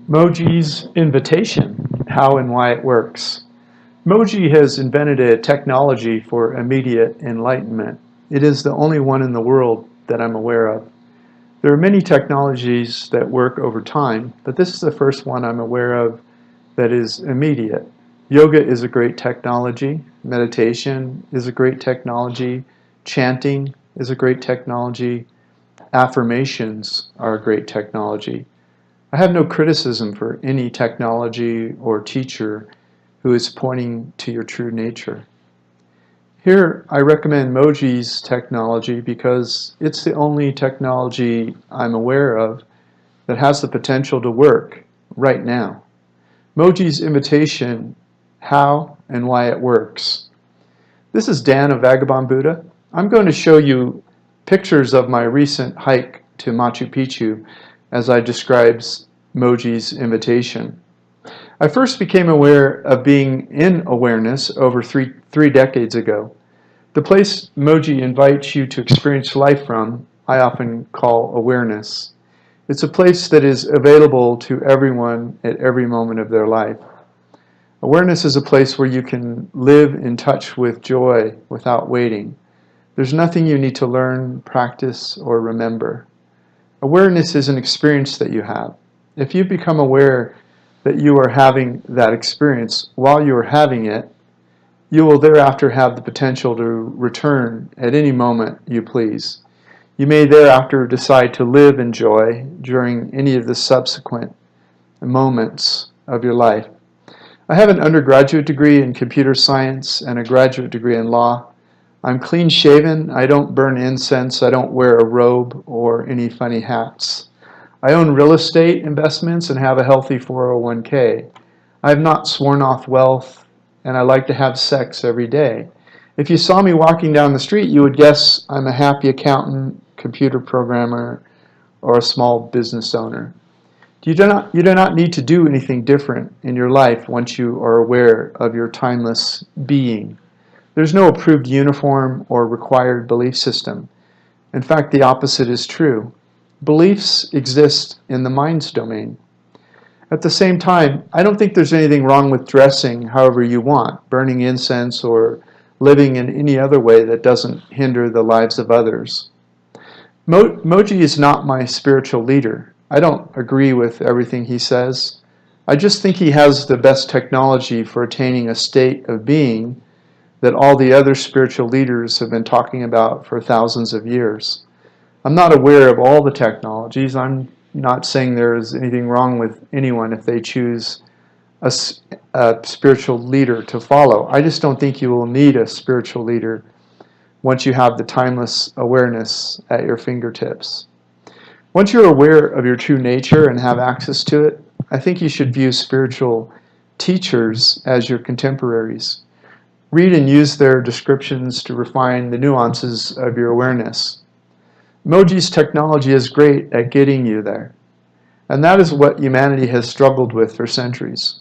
Mooji's invitation, how and why it works. Mooji has invented a technology for immediate enlightenment. It is the only one in the world that I'm aware of. There are many technologies that work over time, but this is the first one I'm aware of that is immediate. Yoga is a great technology. Meditation is a great technology. Chanting is a great technology. Affirmations are a great technology. I have no criticism for any technology or teacher who is pointing to your true nature. Here, I recommend Mooji's technology because it's the only technology I'm aware of that has the potential to work right now. Mooji's invitation, how and why it works. This is Dan of Vagabond Buddha. I'm going to show you pictures of my recent hike to Machu Picchu as I describes Mooji's invitation. I first became aware of being in awareness over three decades ago. The place Mooji invites you to experience life from, I often call awareness. It's a place that is available to everyone at every moment of their life. Awareness is a place where you can live in touch with joy without waiting. There's nothing you need to learn, practice, or remember. Awareness is an experience that you have. If you become aware that you are having that experience while you are having it, you will thereafter have the potential to return at any moment you please. You may thereafter decide to live in joy during any of the subsequent moments of your life. I have an undergraduate degree in computer science and a graduate degree in law. I'm clean shaven, I don't burn incense, I don't wear a robe or any funny hats. I own real estate investments and have a healthy 401k. I have not sworn off wealth, and I like to have sex every day. If you saw me walking down the street, you would guess I'm a happy accountant, computer programmer, or a small business owner. You do not need to do anything different in your life once you are aware of your timeless being. There's no approved uniform or required belief system. In fact, the opposite is true. Beliefs exist in the mind's domain. At the same time, I don't think there's anything wrong with dressing however you want, burning incense, or living in any other way that doesn't hinder the lives of others. Mooji is not my spiritual leader. I don't agree with everything he says. I just think he has the best technology for attaining a state of being that all the other spiritual leaders have been talking about for thousands of years. I'm not aware of all the technologies. I'm not saying there's anything wrong with anyone if they choose a spiritual leader to follow. I just don't think you will need a spiritual leader once you have the timeless awareness at your fingertips. Once you're aware of your true nature and have access to it, I think you should view spiritual teachers as your contemporaries. Read and use their descriptions to refine the nuances of your awareness. Mooji's technology is great at getting you there. And that is what humanity has struggled with for centuries.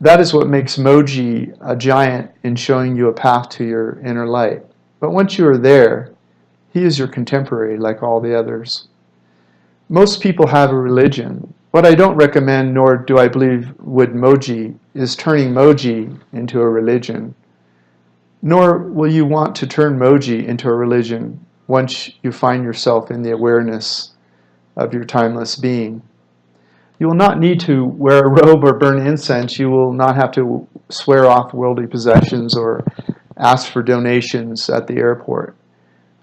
That is what makes Mooji a giant in showing you a path to your inner light. But once you are there, he is your contemporary like all the others. Most people have a religion. What I don't recommend, nor do I believe would Mooji, is turning Mooji into a religion. Nor will you want to turn Mooji into a religion once you find yourself in the awareness of your timeless being. You will not need to wear a robe or burn incense. You will not have to swear off worldly possessions or ask for donations at the airport.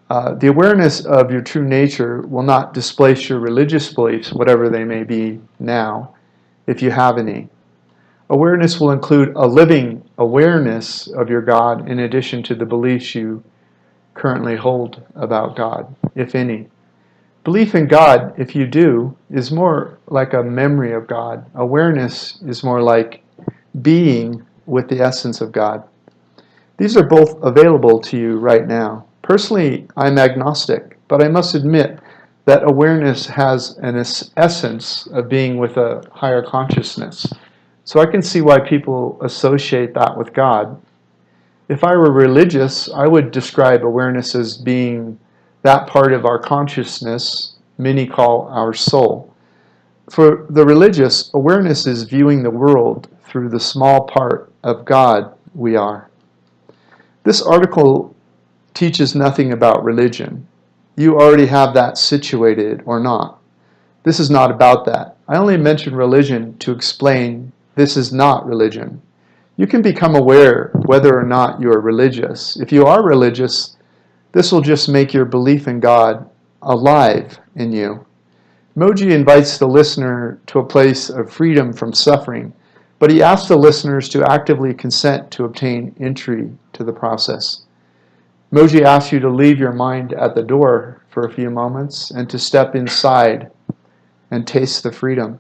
The awareness of your true nature will not displace your religious beliefs, whatever they may be now, if you have any. Awareness will include a living awareness of your God in addition to the beliefs you currently hold about God, if any. Belief in God, if you do, is more like a memory of God. Awareness is more like being with the essence of God. These are both available to you right now. Personally, I'm agnostic, but I must admit that awareness has an essence of being with a higher consciousness. So I can see why people associate that with God. If I were religious, I would describe awareness as being that part of our consciousness many call our soul. For the religious, awareness is viewing the world through the small part of God we are. This article teaches nothing about religion. You already have that situated or not. This is not about that. I only mention religion to explain this is not religion. You can become aware whether or not you are religious. If you are religious, this will just make your belief in God alive in you. Mooji invites the listener to a place of freedom from suffering, but he asks the listeners to actively consent to obtain entry to the process. Mooji asks you to leave your mind at the door for a few moments and to step inside and taste the freedom.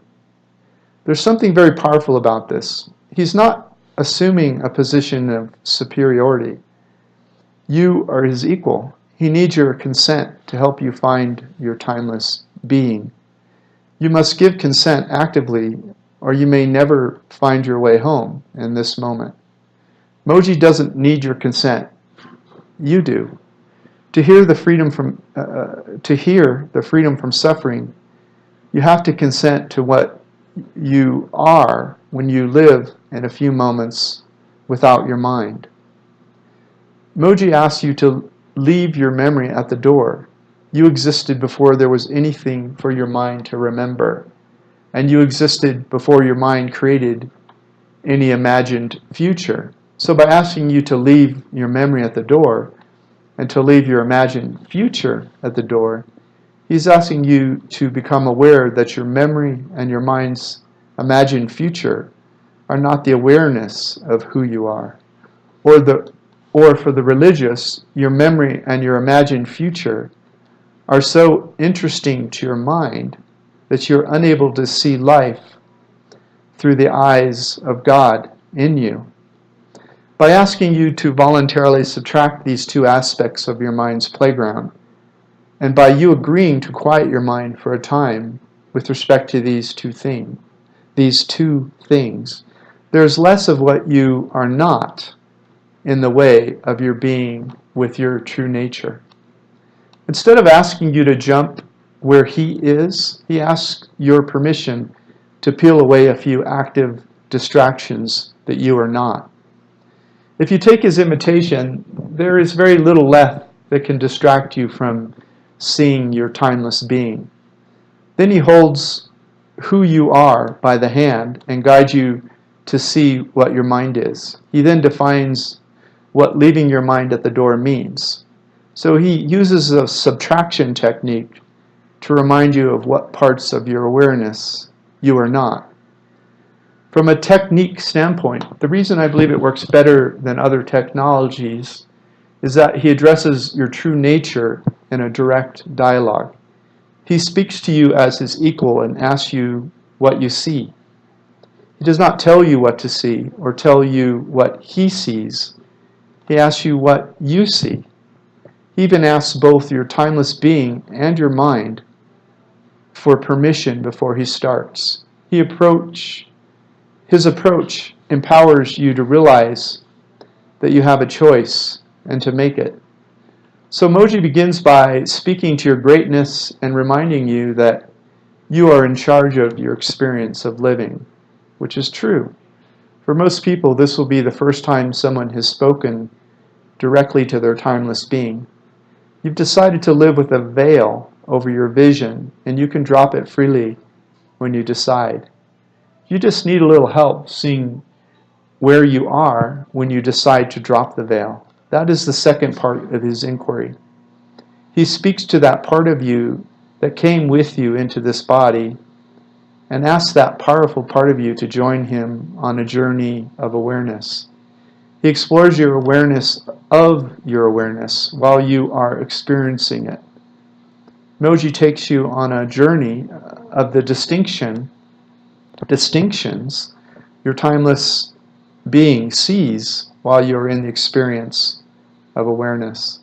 There's something very powerful about this. He's not assuming a position of superiority. You are his equal. He needs your consent to help you find your timeless being. You must give consent actively, or you may never find your way home in this moment. Mooji doesn't need your consent. You do. To hear the freedom from suffering, you have to consent to what you are when you live in a few moments without your mind. Mooji asks you to leave your memory at the door. You existed before there was anything for your mind to remember, and you existed before your mind created any imagined future. So by asking you to leave your memory at the door and to leave your imagined future at the door, he's asking you to become aware that your memory and your mind's imagined future are not the awareness of who you are. Or for the religious, your memory and your imagined future are so interesting to your mind that you're unable to see life through the eyes of God in you. By asking you to voluntarily subtract these two aspects of your mind's playground, and by you agreeing to quiet your mind for a time with respect to these two things, there's less of what you are not in the way of your being with your true nature. Instead of asking you to jump where he is, he asks your permission to peel away a few active distractions that you are not. If you take his invitation, there is very little left that can distract you from seeing your timeless being. Then he holds who you are by the hand and guides you to see what your mind is. He then defines what leaving your mind at the door means. So he uses a subtraction technique to remind you of what parts of your awareness you are not. From a technique standpoint, the reason I believe it works better than other technologies is that he addresses your true nature in a direct dialogue. He speaks to you as his equal and asks you what you see. He does not tell you what to see or tell you what he sees. He asks you what you see. He even asks both your timeless being and your mind for permission before he starts. His approach empowers you to realize that you have a choice and to make it. So Mooji begins by speaking to your greatness and reminding you that you are in charge of your experience of living, which is true. For most people, this will be the first time someone has spoken directly to their timeless being. You've decided to live with a veil over your vision, and you can drop it freely when you decide. You just need a little help seeing where you are when you decide to drop the veil. That is the second part of his inquiry. He speaks to that part of you that came with you into this body and asks that powerful part of you to join him on a journey of awareness. He explores your awareness of your awareness while you are experiencing it. Mooji takes you on a journey of the distinctions your timeless being sees while you're in the experience of awareness.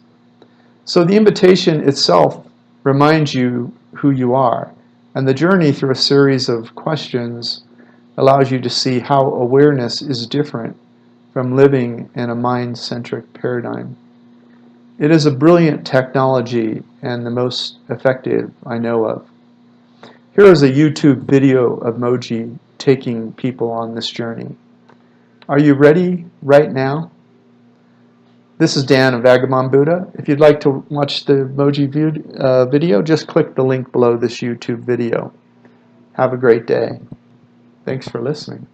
So the invitation itself reminds you who you are, and the journey through a series of questions allows you to see how awareness is different from living in a mind-centric paradigm. It is a brilliant technology and the most effective I know of. Here is a YouTube video of Mooji taking people on this journey. Are you ready right now? This is Dan of Vagabond Buddha. If you'd like to watch the Mooji video, just click the link below this YouTube video. Have a great day. Thanks for listening.